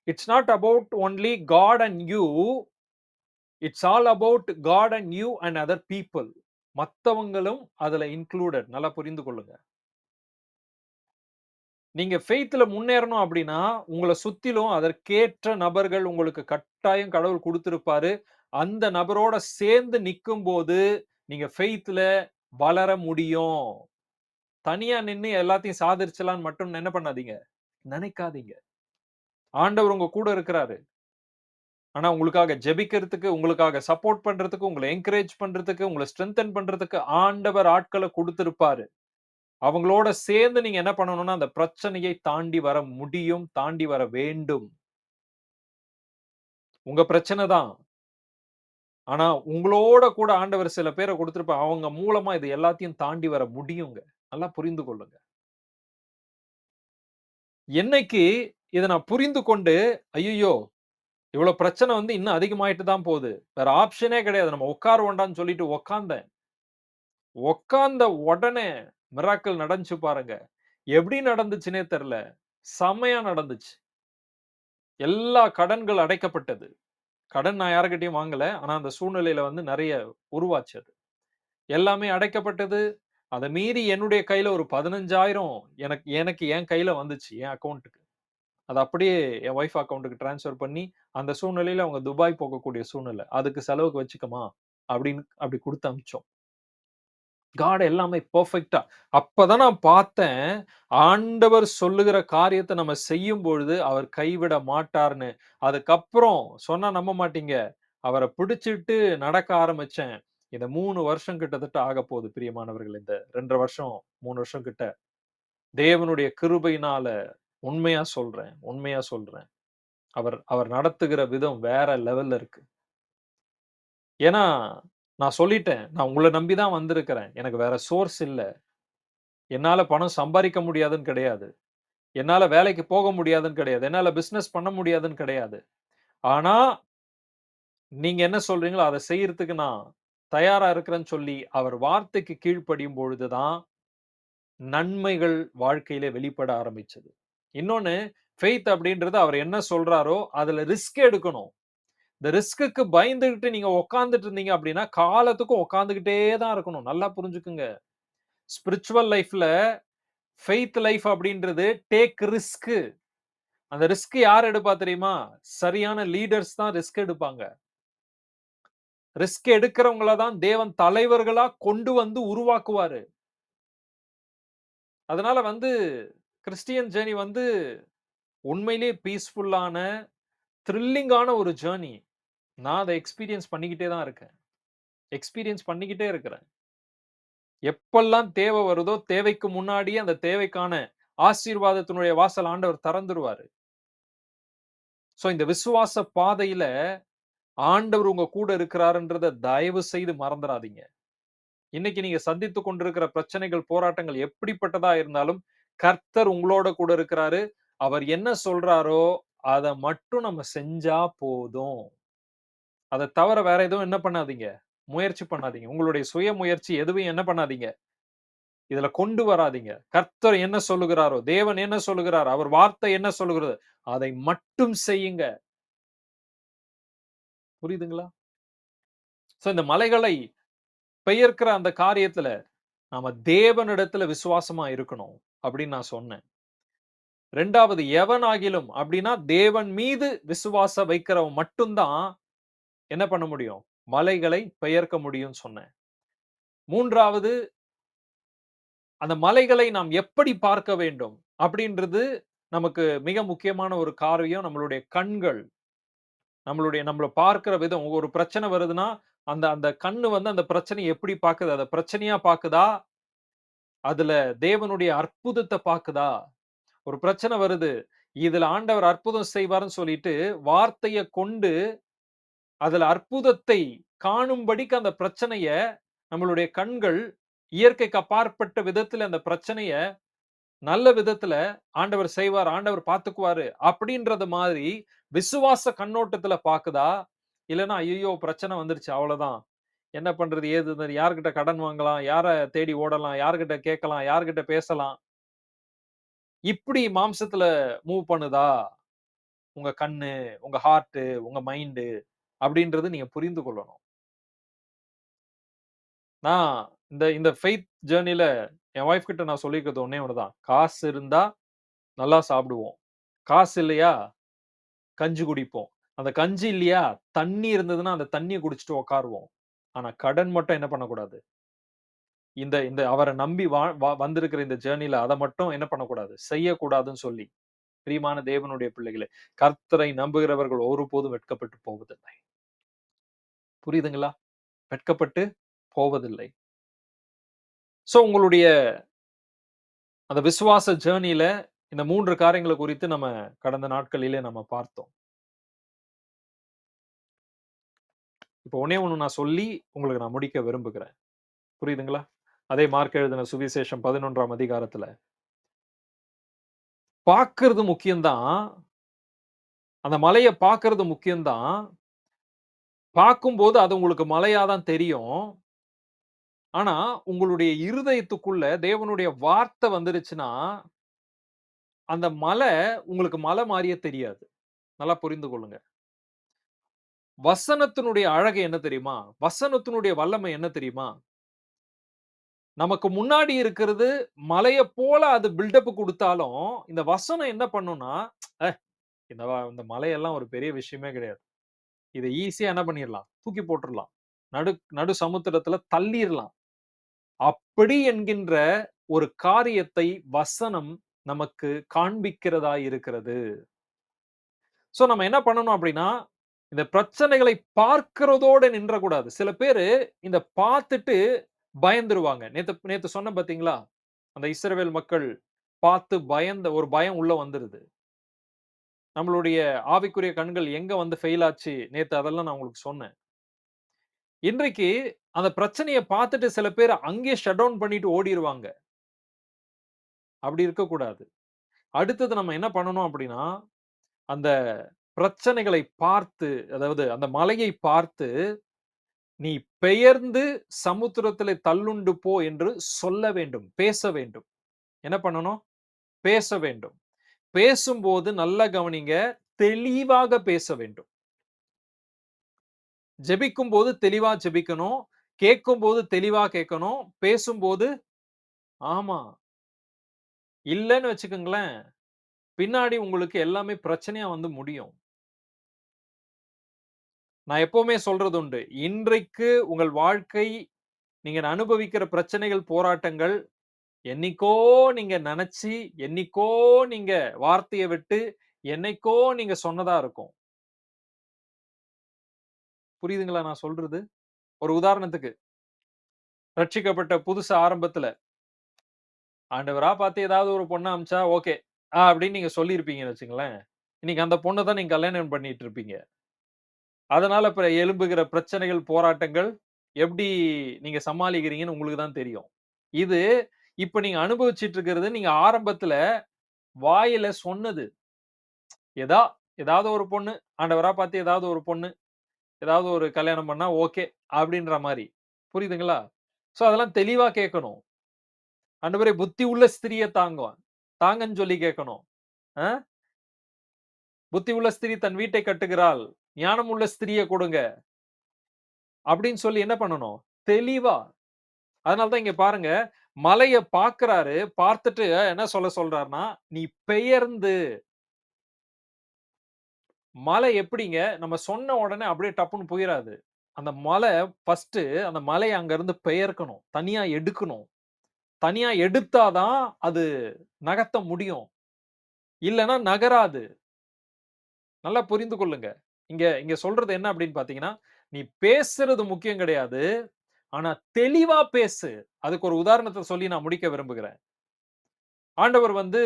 it's not about only God and you. It's all about God and you and other people. மத்தவங்களும் அதுல இன்க்ளூடட். நல்லா புரிந்து கொள்ளுங்க. நீங்க ஃபெய்த்ல முன்னேறணும் அப்டின்னா, உங்கள சுத்திலும் அதற்கேற்ற நபர்கள் உங்களுக்கு கட்டாயம் கடவுள் குடுத்திருப்பாரு. அந்த நபரோட சேர்ந்து நிக்கும்போது, நீங்க ஃபெய்த்ல வளர முடியும். தனியா நின்னு எல்லாத்தையும் சாதிச்சிடலான்னு மட்டும் என்ன பண்ணாதீங்க, நெனைக்காதீங்க. ஆண்டவர் உங்க கூட இருக்கிறாரு. ஆனா உங்களுக்காக ஜெபிக்கிறதுக்கு, உங்களுக்காக சப்போர்ட் பண்றதுக்கு, உங்கள என்கரேஜ் பண்றதுக்கு, உங்கள ஸ்ட்ரெங்தன் பண்றதுக்கு ஆண்டவர் ஆட்கள குடுத்திருப்பாரு. அவங்களோட சேர்ந்து நீங்க என்ன பண்ணணும்னா, அந்த பிரச்சனையை தாண்டி வர முடியும், தாண்டி வர வேண்டும். உங்க பிரச்சனை தான். ஆனா, உங்களோட கூட ஆண்டவர் சில பேர குடுத்திருப்பார். அவங்க மூலமா இது எல்லாத்தையும் தாண்டி வர முடியுங்க. நல்லா புரிந்து கொள்ளுங்க. என்னைக்கு இத நான் புரிந்து கொண்டு, ஐய்யயோ! இவ்வளோ பிரச்சனை வந்து இன்னும் அதிகமாயிட்டு தான் போது. வேற ஆப்ஷனே கிடையாது. நம்ம உட்காருவோண்டான்னு சொல்லிட்டு உட்கார்ந்தேன். உட்கார்ந்த உடனே மிராக்கிள் நடந்துச்சு பாருங்க. எப்படி நடந்துச்சுன்னே தெரியல. செம்மையா நடந்துச்சு. எல்லா கடன்கள் அடைக்கப்பட்டது. கடன் நான் யார்கிட்டயும் வாங்கல. ஆனா அந்த சூழ்நிலையில வந்து நெறைய உருவாச்சு அது. எல்லாமே அடைக்கப்பட்டது. அத மீறி என்னுடைய கையில ஒரு 15,000 எனக்கு எனக்கு என் கையில வந்துச்சு. என் அக்கவுண்ட்க்கு. அத அப்படியே என் வைஃப் அக்கவுண்ட்க்கு ட்ரான்ஸ்பர் பண்ணி, அந்த சூழ்நிலையில அவங்க துபாய் போகக்கூடிய சூழ்நிலை. அதுக்கு செலவுக்கு வச்சுக்கம்மா அப்படின்னு அப்படி குடுத்து அனுப்பிச்சோம். காட் எல்லாமே பெர்ஃபெக்ட்டா. அப்பதான் நான் பார்த்தேன், ஆண்டவர் சொல்லுகிற காரியத்த நம்ம செய்யும்பொழுது, அவர் கைவிட மாட்டார்ன்னு. அதுக்கப்புறம் சொன்னா நம்ப மாட்டீங்க. அவர பிடிச்சுட்டு நடக்க ஆரம்பிச்சேன். இந்த 3 வருஷம் கிட்டத்தட்ட ஆகப்போது பிரியமானவர்களே. இந்த 2 1/2 வருஷம், 3 வருஷம் கிட்ட. தேவனுடைய கிருபையினால உண்மையா சொல்றேன், உண்மையா சொல்றேன். அவர் அவர் நடத்துகிற விதம் வேற லெவல்ல இருக்கு. ஏன்னா, நான் சொல்லிட்டேன். நான் உங்கள நம்பி தான் வந்திருக்கிறேன். எனக்கு வேற சோர்ஸ் இல்ல. என்னால பணம் சம்பாரிக்க முடியாதுன்னு கிடையாது. என்னால வேலைக்கு போக முடியாதுன்னு கிடையாது. என்னால பிசினஸ் பண்ண முடியாதுன்னு கிடையாது. ஆனா, நீங்க என்ன சொல்றீங்களோ அத செய்யறதுக்கு நான் தயாரா இருக்கிறேன்னு சொல்லி, அவர் வார்த்தைக்கு கீழ்ப்படியும் பொழுது தான் நன்மைகள் வாழ்க்கையில வெளிப்பட ஆரம்பிச்சது. இன்னொன்னு ஃபெய்த் அப்படின்றது அவர் என்ன சொல்றாரோ, அதுல ரிஸ்க் எடுக்கணும். இந்த ரிஸ்க்குக்கு பயந்துகிட்டு நீங்க உட்கார்ந்துட்டு இருந்தீங்க அப்படின்னா, காலத்துக்கும் உட்கார்ந்துகிட்டே தான் இருக்கணும். நல்லா புரிஞ்சுக்குங்க. ஸ்பிரிச்சுவல் லைஃப்ல ஃபெய்த் லைஃப் அப்படின்றது டேக் ரிஸ்க். அந்த ரிஸ்க் யார் எடுப்பா தெரியுமா? சரியான லீடர்ஸ் தான் ரிஸ்க் எடுப்பாங்க. ரிஸ்க் எடுக்கிறவங்கள தான் தேவன் தலைவர்களா கொண்டு வந்து உருவாக்குவாரு. அதனால வந்து கிறிஸ்டியன் ஜர்னி வந்து உண்மையிலேயே பீஸ்ஃபுல்லான, த்ரில்லிங்கான ஒரு ஜர்னி. நான் அத எக்ஸ்பீரியன்ஸ் பண்ணிக்கிட்டே தான் இருக்கேன். எக்ஸ்பீரியன்ஸ் பண்ணிக்கிட்டே இருக்கிறேன். எப்பல்லாம் தேவை வருதோ, தேவைக்கு முன்னாடியே அந்த தேவைக்கான ஆசீர்வாதத்தினுடைய வாசல் ஆண்டவர் திறந்துருவாரு. சோ இந்த விசுவாச பாதையில ஆண்டவர் உங்க கூட இருக்கிறாருன்றத தயவு செய்து மறந்துறாதீங்க. இன்னைக்கு நீங்க சந்தித்துக் கொண்டிருக்கிற பிரச்சனைகள், போராட்டங்கள் எப்படிப்பட்டதா இருந்தாலும், கர்த்தர் உங்களோட கூட இருக்கிறாரு. அவர் என்ன சொல்றாரோ, அத மட்டும் நம்ம செஞ்சா போதும். அத தவிர வேற எதுவும் என்ன பண்ணாதீங்க, முயற்சி பண்ணாதீங்க. உங்களுடைய சுய முயற்சி எதுவும் என்ன பண்ணாதீங்க. இதுல கொண்டு வராதீங்க. கர்த்தர் என்ன சொல்லுகிறாரோ, தேவன் என்ன சொல்லுகிறார், அவர் வார்த்தை என்ன சொல்லுகிறது, அதை மட்டும் செய்யுங்க. புரியுதுங்களா? சோ இந்த மலைகளை பெயர்க்கிற அந்த காரியத்துல, நாம தேவனிடத்துல விசுவாசமா இருக்கணும். அப்படின்னு நான் சொன்னேன். 2வது எவனாகிலும் அப்படின்னா, தேவன் மீது விசுவாசம் வைக்கிறவன் மட்டும் தான் என்ன பண்ண முடியும்? மலைகளை பெயர்க்க முடியும்னு சொன்னேன். 3வது அந்த மலைகளை நாம் எப்படி பார்க்க வேண்டும்? அப்படின்றது நமக்கு மிக முக்கியமான ஒரு காரியம். நம்மளுடைய கண்கள். நம்மள பார்க்கிற விதம். ஒரு பிரச்சனை வருதுன்னா, அந்த அந்த கண்ணு வந்து அந்த பிரச்சனைய எப்படி பாக்குது? அத பிரச்சனையா பாக்குதா? அதுல தேவனுடைய அற்புதத்த பாக்குதா? ஒரு பிரச்சனை வருது. இதுல ஆண்டவர் அற்புதம் செய்வார்ன்னு சொல்லிட்டு, வார்த்தைய கொண்டு அதுல அற்புதத்தை காணும்படிக்கு அந்த பிரச்சனைய நம்மளுடைய கண்கள் இயற்கைக்கு அப்பாற்பட்ட விதத்துல அந்த பிரச்சனைய நல்ல விதத்துல ஆண்டவர் செய்வார், ஆண்டவர் பார்த்துக்குவாரு அப்படின்றது மாதிரி விசுவாச கண்ணோட்டத்துல பாக்குதா? இல்லன்னா ஐய்யயோ! பிரச்சனை வந்துருச்சு அவ்வளவுதான். என்ன பண்றது? ஏது யார்கிட்ட கடன் வாங்கலாம்? யார தேடி ஓடலாம்? யார்கிட்ட கேட்கலாம்? யார்கிட்ட பேசலாம்? இப்படி மாம்சத்துல மூவ் பண்ணுதா? உங்க கண்ணு, உங்க ஹார்ட், உங்க மைண்ட் அப்படின்றது நீங்க புரிந்து கொள்ளணும். நான் இந்த இந்த ஃபெய்த் ஜர்னில என் வைஃப் கிட்ட நான் சொல்லியிருக்கிறது ஒண்ணே ஒண்ணு தான். காசு இருந்தா நல்லா சாப்பிடுவோம். காசு இல்லையா? கஞ்சி குடிப்போம். அந்த கஞ்சி இல்லையா? தண்ணி இருந்ததுன்னா, அந்த தண்ணிய குடிச்சுட்டு உட்காருவோம். ஆனா கடன் மட்டும் என்ன பண்ணக்கூடாது? இந்த இந்த அவர நம்பி வா வா வந்திருக்கிற இந்த ஜர்னில அத மட்டும் என்ன பண்ணக்கூடாது? செய்யக்கூடாதுன்னு சொல்லி, பிரியமான தேவனுடைய பிள்ளைகளே, கர்த்தரை நம்புகிறவர்கள் ஒருபோதும் வெட்கப்பட்டு போவதில்லை. புரியுதுங்களா? வெட்கப்பட்டு போவதில்லை. உங்களுடைய அந்த விசுவாச ஜர்னில இந்த 3 காரியங்கள குறித்து நம்ம கடந்த நாட்களிலே நம்ம பார்த்தோம். இப்போ ஒண்ணே ஒண்ணு நான் சொல்லி உங்களுக்கு நான் முடிக்க விரும்புகிறேன். புரியுதுங்களா? அதே மார்க் எழுதின சுவிசேஷம் 11ஆம் அதிகாரத்துல. பார்க்கிறது முக்கியம் தான். அந்த மலைய பார்க்கிறது முக்கியம் தான். பார்க்கும்போது அது உங்களுக்கு மலையா தான் தெரியும். ஆனா, உங்களுடைய இருதயத்துக்குள்ள தேவனுடைய வார்த்தை வந்துருச்சுன்னா, அந்த மலை உங்களுக்கு மலை மாரியே தெரியாது. நல்லா புரிந்து கொள்ளுங்க. வசனத்தினுடைய அழகு என்ன தெரியுமா? வசனத்தினுடைய வல்லமை என்ன தெரியுமா? நமக்கு முன்னாடி இருக்கிறது மலைய போல அது பில்டப் குடுத்தாலும், இந்த வசனம் என்ன பண்ணும்னா, "அ இந்த மலையெல்லாம் ஒரு பெரிய விஷயமே கிடையாது. இத ஈஸியா என்ன பண்ணிறலாம்? தூக்கி போட்டுறலாம். நடு நடு சமுத்திரத்துல தள்ளிறலாம்." அப்படி என்கின்ற ஒரு காரியத்தை வசனம் நமக்கு காண்பிக்கிறதா இருக்கிறது. நம்ம என்ன பண்ணணும் அப்படின்னா, இந்த பிரச்சனைகளை பார்க்கிறதோட நின்றக்கூடாது. சில பேரு இந்த பார்த்துட்டு பயந்துருவாங்க. நேத்து நேத்து சொன்னேன் பார்த்தீங்களா? அந்த இஸ்ரவேல் மக்கள் பார்த்து பயந்த ஒரு பயம் உள்ள வந்துருது. நம்மளுடைய ஆவிக்குரிய கண்கள் எங்க வந்து ஃபெயில் ஆச்சு, நேத்து அதெல்லாம் நான் உங்களுக்கு சொன்னேன். இன்றைக்கு அந்த பிரச்சனைய பார்த்துட்டு சில பேர் அங்கேயே ஷட் டவுன் பண்ணிட்டு ஓடிருவாங்க. அப்படி இருக்கக்கூடாது. அடுத்தது நம்ம என்ன பண்ணணும் அப்படின்னா, அந்த பிரச்சனைகளை பார்த்து, அதாவது அந்த மலையை பார்த்து, "நீ பெயர்ந்து சமுத்திரத்திலே தள்ளுண்டு போ" என்று சொல்ல வேண்டும். பேச வேண்டும். என்ன பண்ணணும்? பேச வேண்டும். பேசும்போது நல்லா கவனிங்க, தெளிவாக பேச வேண்டும். ஜெபிக்கும்போது தெளிவா ஜெபிக்கணும். கேட்கும்போது தெளிவா கேட்கணும். பேசும்போது ஆமா. இல்லன்னு வச்சுக்கங்களேன், பின்னாடி உங்களுக்கு எல்லாமே பிரச்சனையா வந்து முடியும். நான் எப்பவுமே சொல்றது உண்டு. இன்றைக்கு உங்கள் வாழ்க்கை, நீங்க அனுபவிக்கிற பிரச்சனைகள், போராட்டங்கள், என்னைக்கோ நீங்க நெனச்சு, என்னைக்கோ நீங்க வார்த்தைய விட்டு, என்னைக்கோ நீங்க சொன்னதா இருக்கும். புரியுதுங்களா நான் சொல்றது? ஒரு உதாரணத்துக்கு, ரட்சிக்கப்பட்ட புதுசு ஆரம்பத்துல, ஆண்டவரா பார்த்து ஏதாவது ஒரு பொண்ண அனுப்பிச்சா ஓகே. அப்படின்னு நீங்க சொல்லியிருப்பீங்கன்னு வச்சுக்கங்களேன். இன்னைக்கு அந்த பொண்ண தான் நீங்க கல்யாணம் பண்ணிட்டு இருப்பீங்க. அதனால எழும்புகிற பிரச்சனைகள், போராட்டங்கள் எப்படி நீங்க சமாளிக்கிறீங்கன்னு உங்களுக்கு தான் தெரியும். இது இப்ப நீங்க அனுபவிச்சுட்டு இருக்கிறது, நீங்க ஆரம்பத்துல வாயில சொன்னது. எதா ஏதாவது ஒரு பொண்ணு, ஆண்டவரா பார்த்து ஏதாவது ஒரு பொண்ணு, ஏதாவது ஒரு கல்யாணம் பண்ணா ஓகே. அப்படின்ற மாரி. புரியுதுங்களா? அதெல்லாம் தெளிவா கேட்கணும். ஆண்டவரே புத்தி உள்ள ஸ்திரிய தாங்கும். தாங்கன்னு சொல்லி கேட்கணும். அ புத்தி உள்ள ஸ்திரீ தன் வீட்டை கட்டுகிறாள். ஞானம் உள்ள ஸ்திரிய கொடுங்க. அப்படின்னு சொல்லி என்ன பண்ணணும்? தெளிவா. அதனால தான் இங்க பாருங்க, மலைய பார்க்கிறாரு. பார்த்துட்டு என்ன சொல்றார்ன்னா, "நீ பெயர்ந்து" மலை எப்படிங்க, நம்ம சொன்ன உடனே அப்படியே டப்புன்னு போயிராது. அந்த மலை ஃபர்ஸ்ட்டு அந்த மலைய அங்கருந்து பெயர்க்கணும். தனியா எடுக்கணும். தனியா எடுத்தா தான் அது நகர்த்த முடியும். இல்லன்னா நகராது. நல்லா புரிந்து கொள்ளுங்க. இங்க இங்க சொல்றது என்ன அப்படின்னு பார்த்தீங்கன்னா, நீ பேசுறது முக்கியம் கிடையாது. ஆனா தெளிவா பேசு. அதுக்கு ஒரு உதாரணத்த சொல்லி நான் முடிக்க விரும்புகிறேன். ஆண்டவர் வந்து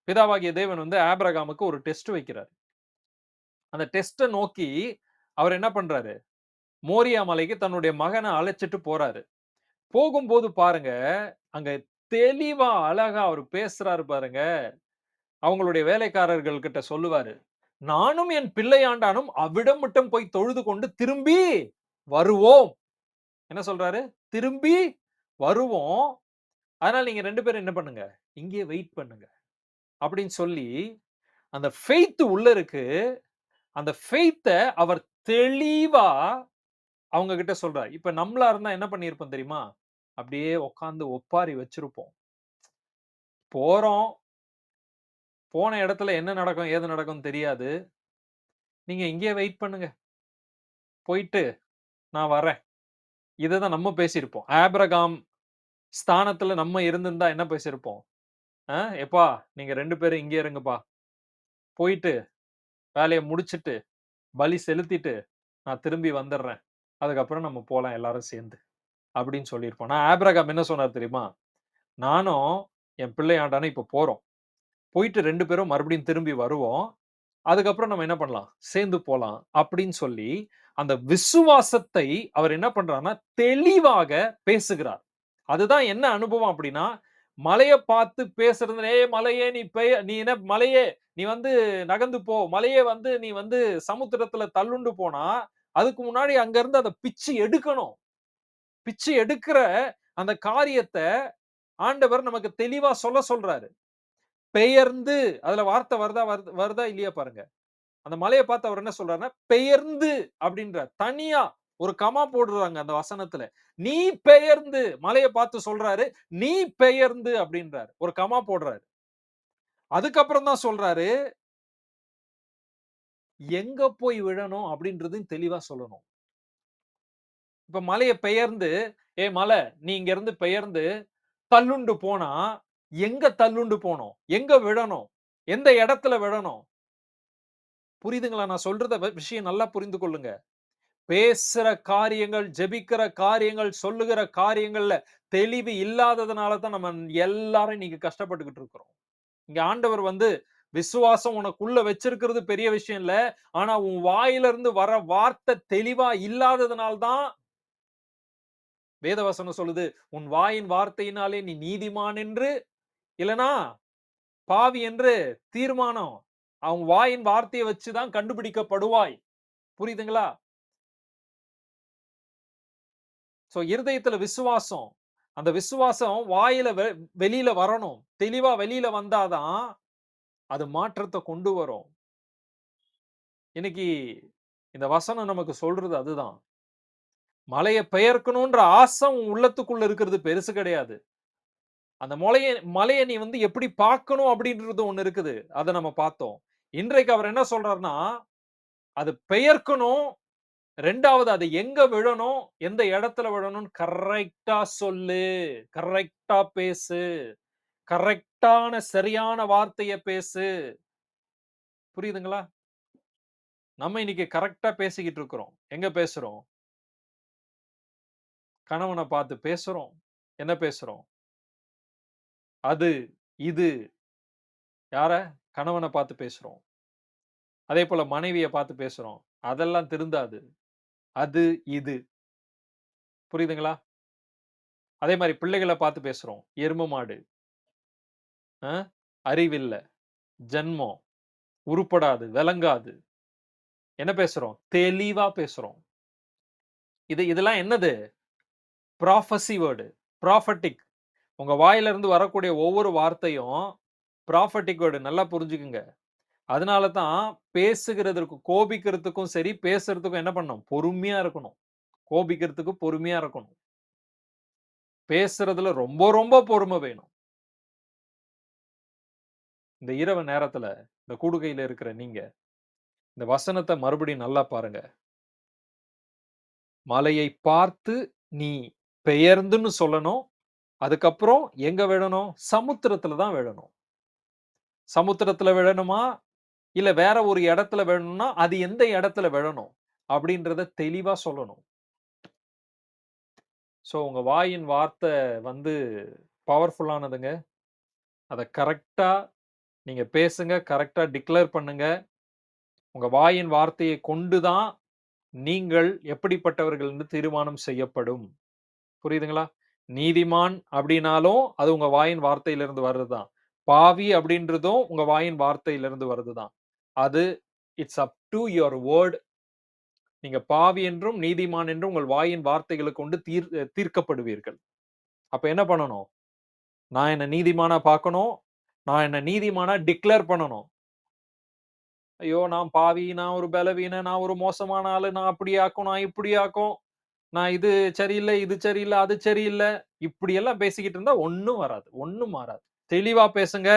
பிதாவாகிய தேவன் வந்து ஆபிரகாமுக்கு ஒரு டெஸ்ட் வைக்கிறார். அந்த டெஸ்ட்ட நோக்கி அவர் என்ன பண்றாரு? மோரியா மலைக்கு தன்னுடைய மகன அழைச்சுட்டு போறாரு. போகும்போது பாருங்க, அங்க தெளிவா, அழகா அவரு பேசுறாரு பாருங்க. அவங்களுடைய வேலைக்காரர்கள் கிட்ட சொல்லுவாரு. "நானும் என் பிள்ளையாண்டானும் அவ்விடம் மட்டும் போய் தொழுது கொண்டு திரும்பி வருவோம்." என்ன சொல்றாரு? "திரும்பி வருவோம். அதனால நீங்க 2 பேரும் என்ன பண்ணுங்க? இங்கேயே வெயிட் பண்ணுங்க." அப்படின்னு சொல்லி, அந்த ஃபெய்த் உள்ள இருக்கு. அந்த ஃபெய்த்த அவர் தெளிவா அவங்க கிட்ட சொல்றாரு. இப்ப நம்மளா இருந்தா என்ன பண்ணியிருப்போம் தெரியுமா? அப்படியே உட்கார்ந்து ஒப்பாரி வச்சிருப்போம். போறோம். போன இடத்துல என்ன நடக்கும், ஏது நடக்கும்னு தெரியாது. நீங்க இங்கேயே வெயிட் பண்ணுங்க. போயிட்டு நான் வரேன். இத தான் நம்ம பேசியிருப்போம். ஆபிரகாம் ஸ்தானத்துல நம்ம இருந்திருந்தா என்ன பேசியிருப்போம்? எப்பா நீங்க 2 பேரும் இங்கே இருங்கப்பா. போயிட்டு வேலைய முடிச்சுட்டு, பலி செலுத்திட்டு, நான் திரும்பி வந்துர்றேன். அதுக்கப்புறம் நம்ம போலாம் எல்லாரும் சேர்ந்து. அப்படின்னு சொல்லியிருப்போம். நான் ஆபிரகாம் என்ன சொன்னார் தெரியுமா? நானும் என் பிள்ளையாண்டானும் இப்ப போறோம். போயிட்டு 2 பேரும் மறுபடியும் திரும்பி வருவோம். அதுக்கப்புறம் நம்ம என்ன பண்ணலாம்? சேர்ந்து போலாம். அப்படின்னு சொல்லி, அந்த விசுவாசத்தை அவர் என்ன பண்றார்ன்னா, தெளிவாக பேசுகிறார். அதுதான் என்ன அனுபவம் அப்படின்னா, மலைய பார்த்து பேசுறது, "ஏய் மலையே நீ என்ன மலையே நீ வந்து நகர்ந்து போ. மலையே வந்து நீ வந்து சமுத்திரத்துல தள்ளுண்டு போனா, அதுக்கு முன்னாடி அங்க இருந்து அத பிச்சு எடுக்கணும்." பிச்சு எடுக்கிற அந்த காரியத்த ஆண்டவர் நமக்கு தெளிவா சொல்றாரு. பெயர்ந்து அதுல வார்த்தை வருதா இல்லையா பாருங்க. அந்த மலைய பார்த்து அவர் என்ன சொல்றாருன்னா, பெயர்ந்து அப்படின்றார். தனியா ஒரு கமா போடுறாங்க அந்த வசனத்துல. நீ பெயர்ந்து மலைய பார்த்து சொல்றாரு. நீ பெயர்ந்து அப்படின்றாரு. ஒரு கமா போடுறாரு. அதுக்கப்புறம் தான் சொல்றாரு, எங்க போய் விழணும் அப்படின்றதையும் தெளிவா சொல்லணும். இப்ப மலைய பெயர்ந்து, "ஏய் மலை, நீ இங்க இருந்து பெயர்ந்து தள்ளுண்டு போனா, எங்க தள்ளுண்டு போணும்? எங்க விழணும்? எந்த இடத்துல விழணும்?" புரியுதுங்களா? நான் சொல்றத விஷயம் நல்லா புரிந்து கொள்ளுங்க. பேசுற காரியங்கள், ஜெபிக்கிற காரியங்கள், சொல்லுகிற காரியங்கள்ல தெளிவு இல்லாததுனால தான் நம்ம எல்லாரும் இன்னைக்கு கஷ்டப்பட்டுக்கிட்டு இருக்கிறோம். இங்க ஆண்டவர் வந்து விசுவாசம் உனக்குள்ள வச்சிருக்கிறது பெரிய விஷயம் இல்ல. ஆனா உன் வாயிலிருந்து வர வார்த்தை தெளிவா இல்லாததுனால தான் வேதவசனம் சொல்லுது. உன் வாயின் வார்த்தையினாலே நீ நீதிமான் என்று இல்லனா பாவி என்று தீர்மானம். அவன் வாயின் வார்த்தைய வச்சு தான் கண்டுபிடிக்கப்படுவாய். புரியுதுங்களா? சோ இருதயத்துல விசுவாசம். அந்த விசுவாசம் வாயில வெளியில வரணும். தெளிவா வெளியில வந்தா தான், அது மாற்றத்த கொண்டு வரும். இன்னைக்கு இந்த வசனம் நமக்கு சொல்றது அதுதான். மலைய பெயர்க்கணுன்ற ஆசை உன் உள்ளத்துக்குள்ள இருக்கிறது பெருசு கிடையாது. அந்த மலைய நீ வந்து எப்படி பார்க்கணும் அப்படின்றது ஒண்ணு இருக்குது. அத நம்ம பார்த்தோம். இன்றைக்கு அவர் என்ன சொல்றார்ன்னா, அது பெயர்க்கணும். 2வது அது எங்க விழணும், எந்த இடத்துல விழணும்னு கரெக்ட்டா சொல்லு. கரெக்ட்டா பேசு. கரெக்ட்டான சரியான வார்த்தைய பேசு. புரியுதுங்களா? நம்ம இன்னைக்கு கரெக்ட்டா பேசிக்கிட்டு இருக்கிறோம். எங்க பேசுறோம்? கணவன பார்த்து பேசுறோம். என்ன பேசுறோம்? அது, இது யார? கணவன பார்த்து பேசுறோம். அதேபோல மனைவிய பார்த்து பேசுறோம். அதெல்லாம் திருந்தாது. அது, இது. புரியுதுங்களா? அதே மாரி பிள்ளைகள பார்த்து பேசுறோம். எரும மாடு. அ அறிவில்ல, ஜன்மம், உருப்படாது, விளங்காது. என்ன பேசுறோம்? தெளிவா பேசுறோம். இதெல்லாம் என்னது? Prophecy word. ப்ராஃபட்டிக். உங்க வாயில இருந்து வரக்கூடிய ஒவ்வொரு வார்த்தையும் ப்ராஃபட்டிக் வேர்ட் நல்லா புரிஞ்சுக்குங்க. அதனால தான் பேசுகிறதற்கு கோபிக்கிறதுக்கும் சரி, பேசுறதுக்கும் என்ன பண்ணணும்? பொறுமையா இருக்கணும். கோபிக்கிறதுக்கு பொறுமையா இருக்கணும். பேசுறதுல ரொம்ப ரொம்ப பொறுமை வேணும். இந்த இரவு நேரத்துல இந்த கூடுகையில இருக்கிற நீங்க, இந்த வசனத்த மறுபடியும் நல்லா பாருங்க. மலையை பார்த்து நீ பெயர்ந்துன்னு சொல்லணும். அதுக்கப்புறம் எங்க விழணும்? சமுத்திரத்துல தான் விழணும். சமுத்திரத்துல விழணுமா? இல்ல வேற ஒரு இடத்துல விழணும்னா, அது எந்த இடத்துல விழணும்? அப்படின்றத தெளிவா சொல்லணும். உங்க வாயின் வார்த்தை வந்து பவர்ஃபுல்லானதுங்க. அத கரெக்ட்டா நீங்க பேசுங்க. கரெக்ட்டா டிக்ளேர் பண்ணுங்க. உங்க வாயின் வார்த்தையை கொண்டு தான் நீங்கள் எப்படிப்பட்டவர்கள் என்று தீர்மானம் செய்யப்படும். புரியுதுங்களா? நீதிமான் அப்படின்னாலும், அது உங்க வாயின் வார்த்தையிலிருந்து வர்றது தான். பாவி அப்படின்றதும் உங்க வாயின் வார்த்தையிலிருந்து வருது தான். அது it's up two your word. நீங்க பாவி என்றும், நீதிமான் என்றும் உங்கள் வாயின் வார்த்தைகள கொண்டு தீர்க்கப்படுவீர்கள். அப்ப என்ன பண்ணணும்? நான் என்ன நீதிமானா பார்க்கணும். நான் என்ன நீதிமானா டிக்ளேர் பண்ணணும். ஐயோ! நான் பாவி, நான் ஒரு பலவீனன், நான் ஒரு மோசமான ஆளு, நான் அப்படியாக்கும், நான் இப்படியாக்கும், நான் இது சரியில்ல, இது சரியில்ல, அது சரியில்ல. இப்படியெல்லாம் பேசிக்கிட்டு இருந்தா ஒண்ணும் வராது. ஒண்ணும் மாறாது. தெளிவா பேசுங்க.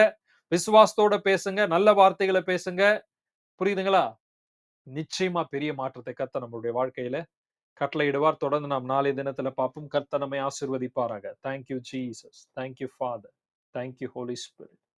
விசுவாசத்தோட பேசுங்க. நல்ல வார்த்தைகள பேசுங்க. புரியுதுங்களா? நிச்சயமா பெரிய மாற்றத்தை கர்த்தர் நம்மளுடைய வாழ்க்கையில கட்டளையிடுவார். தொடர்ந்து நாம் நாளைய தினத்தில பார்ப்போம். கர்த்தர் நம்மை ஆசீர்வதிப்பாராக. Thank you Jesus. Thank you Father. Thank you Holy spirit.